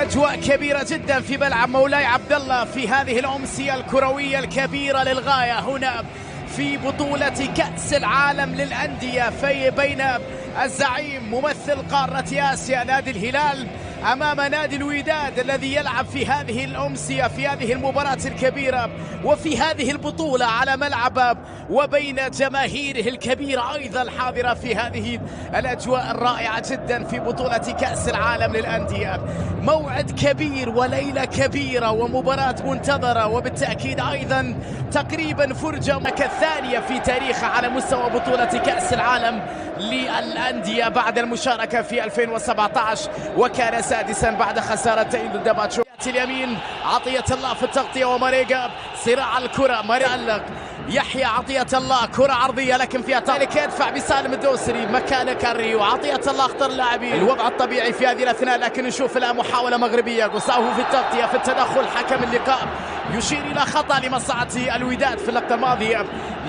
أجواء كبيرة جدا في ملعب مولاي عبد الله في هذه الأمسية الكروية الكبيرة للغاية هنا في بطولة كأس العالم للأندية في بين الزعيم ممثل قارة آسيا نادي الهلال أمام نادي الوداد الذي يلعب في هذه الأمسية في هذه المباراة الكبيرة وفي هذه البطولة على ملعب وبين جماهيره الكبيرة أيضا الحاضرة في هذه الأجواء الرائعة جدا في بطولة كأس العالم للأندية. موعد كبير وليلة كبيرة ومباراة منتظرة وبالتأكيد أيضا تقريبا فرجة الثانية في تاريخها على مستوى بطولة كأس العالم للأندية بعد المشاركة في 2017 وكان سادسا بعد خسارتين ضد باتشو. اليمين عطية الله في التغطية وماريجا صراع الكرة مرعلق يحيى عطية الله كرة عرضية لكن فيها ذلك يدفع بسالم الدوسري مكان كاري وعطية الله اختار اللاعبين الوضع الطبيعي في هذه الأثناء لكن نشوف الآن محاولة مغربية قصاه في التغطية في التدخل حكم اللقاء يشير إلى خطأ لمصلحة الوداد في اللقطة الماضية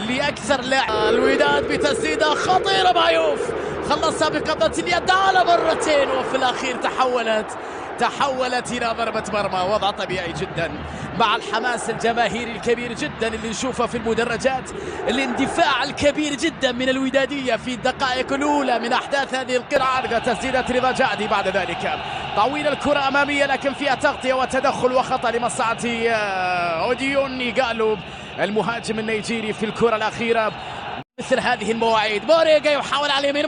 لأكثر لاعب الوداد بتسديدة خطيرة معيوف خلصها بقبضة اليد على مرتين وفي الأخير تحولت إلى ضربة مرمى. وضع طبيعي جدا مع الحماس الجماهيري الكبير جدا اللي نشوفه في المدرجات الاندفاع الكبير جدا من الودادية في الدقائق الأولى من أحداث هذه القرعة. تسديدة رضا جعدي بعد ذلك طويل الكرة أمامية لكن فيها تغطية وتدخل وخطأ لمصلحة أوديوني قالوا المهاجم النيجيري في الكرة الأخيرة. مثل هذه المواعيد موريجا يحاول على اليمين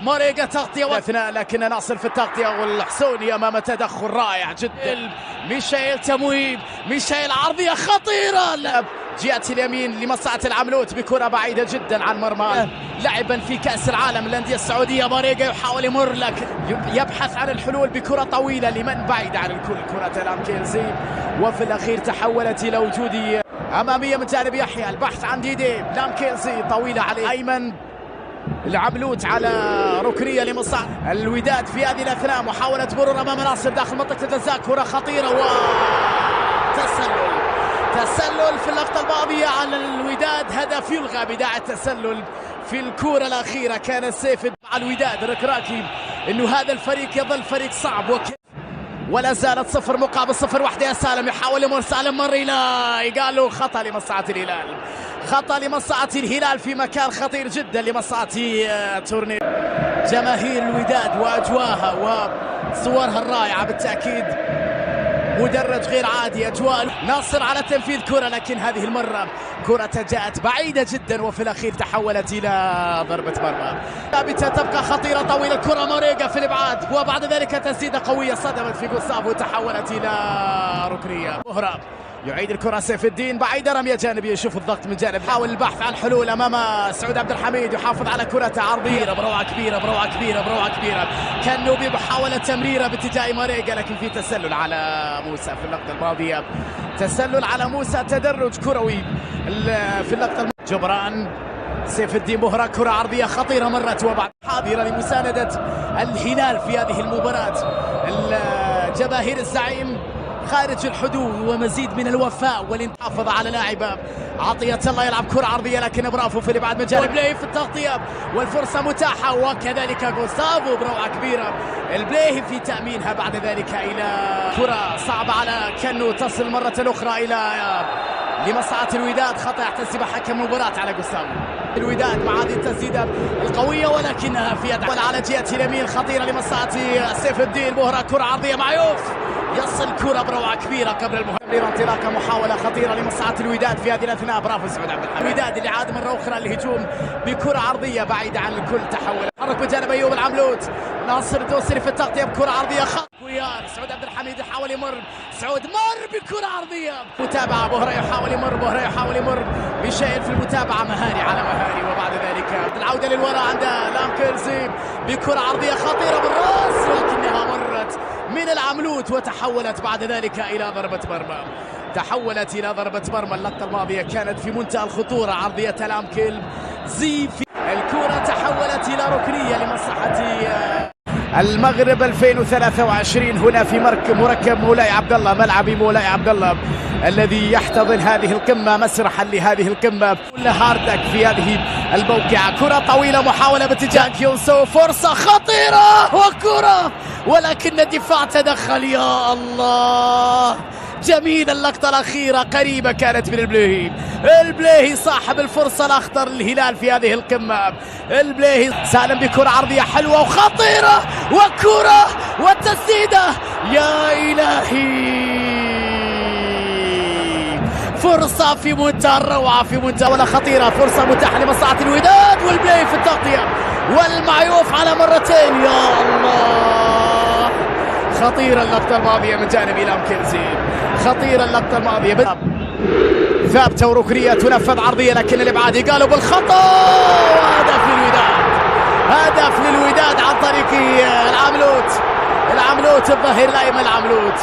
موريجا تغطية واثناء لكن ناصر في التغطية والحسوني أمام تدخل رائع جدا. ميشيل تمويب ميشيل عرضية خطيرة جهة اليمين لمصلحة العملوت بكرة بعيدة جدا عن مرمى لعبا في كأس العالم للأندية السعودية. موريجا يحاول يمر لكن يبحث عن الحلول بكرة طويلة لمن بعيد عن الكل كرة لامكيلزي وفي الأخير تحولت إلى وجود أمامية من جانب يحيى البحث عن ديدي لامكيلزي طويلة عليه أيمن العملوت على ركنية لمصلحة الوداد في هذه الأثناء محاولة مرور أمام ناصر داخل منطقة الجزاء كرة خطيرة تسلل في اللقطة الماضية على الوداد هدف يلغى بداعي التسلل في الكرة الأخيرة. كان السيف مع الوداد ركراكي إنه هذا الفريق يظل فريق صعب ولا زالت 0 مقابل 0 وحده. يا سالم يحاول يمر سالم مر إلى قالوا خطأ لمصلحة الهلال خطأ لمصلحة الهلال في مكان خطير جدا لمصلحة تورنير. جماهير الوداد وأجواها وصورها الرائعة بالتأكيد مدرج غير عادي أجواء. ناصر على تنفيذ كرة لكن هذه المرة كرة جاءت بعيدة جدا وفي الأخير تحولت إلى ضربة مرمى ثابتة تبقى خطيرة طويلة الكرة موريجا في الإبعاد وبعد ذلك تسديدة قوية صدمت في جوستافو وتحولت إلى ركنية. مهرب يعيد الكرة سيف الدين بعيدة رمية جانبية يشوف الضغط من جانب حاول البحث عن حلول أمام سعود عبد الحميد يحافظ على كرة عرضية بروعة كبيرة كان نوبي بحاول تمريرة باتجاه موريجا لكن في تسلل على موسى في اللقطة الماضية تسلل على موسى تدرج كروي في اللقطة جبران سيف الدين مهرة كرة عرضية خطيرة مرت وبعد حاضرة لمساندة الهلال في هذه المباراة. الجماهير الزعيم خارج الحدود ومزيد من الوفاء والمحافظة على لاعبه. عطية الله يلعب كرة عرضية لكن برافو في الابعاد من جانب البلاي في التغطية والفرصة متاحة وكذلك جوستافو بروعة كبيرة البلاي في تأمينها بعد ذلك إلى كرة صعبة على كنو تصل مرة أخرى إلى لمصلحة الوداد خطأ يحتسب حكم المباراة على جوستافو. الوداد مع هذه التسديدة القوية ولكنها في يد على جهة اليمين خطيرة لمصلحة سيف الدين مهرة كرة عرضية معيوف يصل كرة بروعة كبيرة قبل المهاجم انطلاقة محاولة خطيرة لمصلحة الوداد في هذه الأثناء برافو سعود عبد الحميد. الوداد اللي عاد مرة أخرى للهجوم بكرة عرضية بعيدة عن الكل تحول حرك بجانب أيوب العملوت ناصر دوسري في التغطية بكرة عرضية ويار سعود عبد الحميد يحاول يمر سعود مر بكرة عرضية متابعة مهرة يحاول يمر ميشيل في المتابعة مهاري على مهاري وبعد ذلك العودة للوراء عند لامكيلزي بكرة عرضية خطيرة بالراس ولكنها مرت من العملوت وتحولت بعد ذلك إلى ضربة مرمى. اللقطة الماضية كانت في منتهى الخطورة عرضية لامكيلزي في الكرة تحولت إلى ركنية لمصلحة المغرب 2023 هنا في مركب مولاي عبد الله ملعب مولاي عبد الله الذي يحتضن هذه القمة مسرحا لهذه القمة كل هاردك في هذه الموقعة. كرة طويلة محاولة باتجاه كيونسو فرصة خطيرة ولكن الدفاع تدخل. يا الله، جميل اللقطة الأخيرة، قريبة كانت من البليهي. البليهي صاحب الفرصة الأخطر للهلال في هذه القمة. البليهي سالم بكرة عرضية حلوة وخطيرة، وكرة والتسديدة. يا إلهي، فرصة في منتهى الروعة، في منتهى ولا خطيرة، فرصة متاحة لمصلحة الوداد، والبلاي في التغطية والمعيوف على مرتين. يا الله، خطيرة اللقطة الماضية من جانب إيلام كنزي، خطيرة اللقطة الماضية. ثابتة وركنية تنفذ عرضية، لكن الإبعادي قالوا بالخطأ، وهدف للوداد، هدف للوداد عن طريق العملوت الظهير الأيمن العملوت.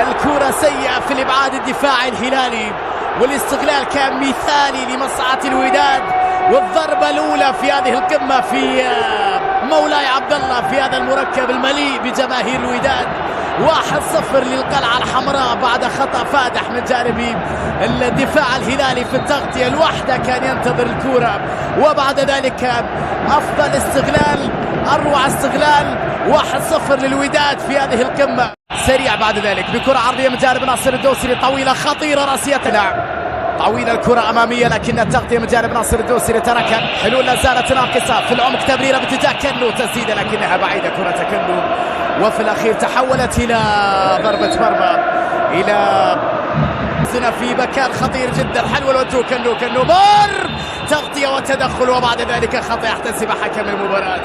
الكرة سيئة في الإبعاد الدفاعي الهلالي، والاستغلال كان مثالي لمصلحة الوداد. والضربة الأولى في هذه القمة في مولاي عبد الله في هذا المركب المليء بجماهير الوداد. 1-0 للقلعة الحمراء بعد خطأ فادح من جانب الدفاع الهلالي في التغطية. الوحدة كان ينتظر الكرة، وبعد ذلك أفضل استغلال، أروع استغلال. 1-0 للوداد في هذه القمة. سريع بعد ذلك بكرة عرضية من جانب ناصر الدوسري، طويلة خطيرة، راسية طويلة، الكرة أمامية، لكن التغطية من جانب ناصر الدوسري تركها. حلول لا زالت ناقصة في العمق، تمريرة باتجاه كنو، تسديدة لكنها بعيدة كرة كنو، وفي الأخير تحولت إلى ضربة مرمى، إلى في مكان خطير جدا. حلوة الوجه، كنو بار، تغطية وتدخل، وبعد ذلك خطأ يحتسب حكم المباراة،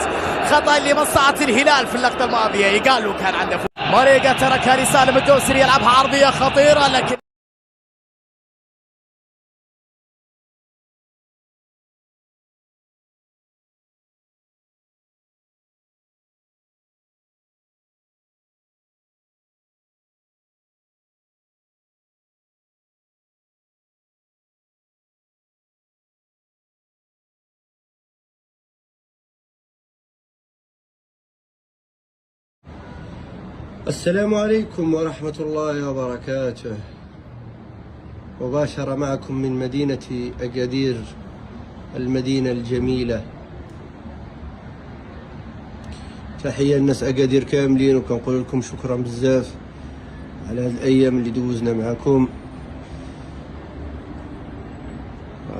خطأ لمصلحة الهلال في اللقطة الماضية. يقالوا كان عنده ماريجا، تركها لسالم الدوسري، يلعبها عرضية خطيرة، لكن السلام عليكم ورحمة الله وبركاته. مباشرة معكم من مدينة أكادير، المدينة الجميلة. تحية للناس أكادير كاملين، وكنقول لكم شكرا بزاف على هاد الأيام اللي دوزنا معكم.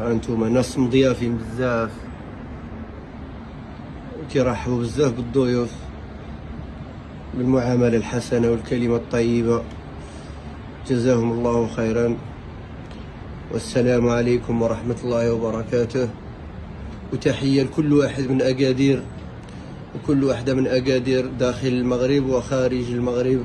أنتم ناس مضيافين بزاف، وكيرحبوا بزاف بالضيوف بالمعاملة الحسنة والكلمة الطيبة. جزاهم الله خيرا، والسلام عليكم ورحمة الله وبركاته. وتحية لكل واحد من أكادير وكل واحدة من أكادير داخل المغرب وخارج المغرب.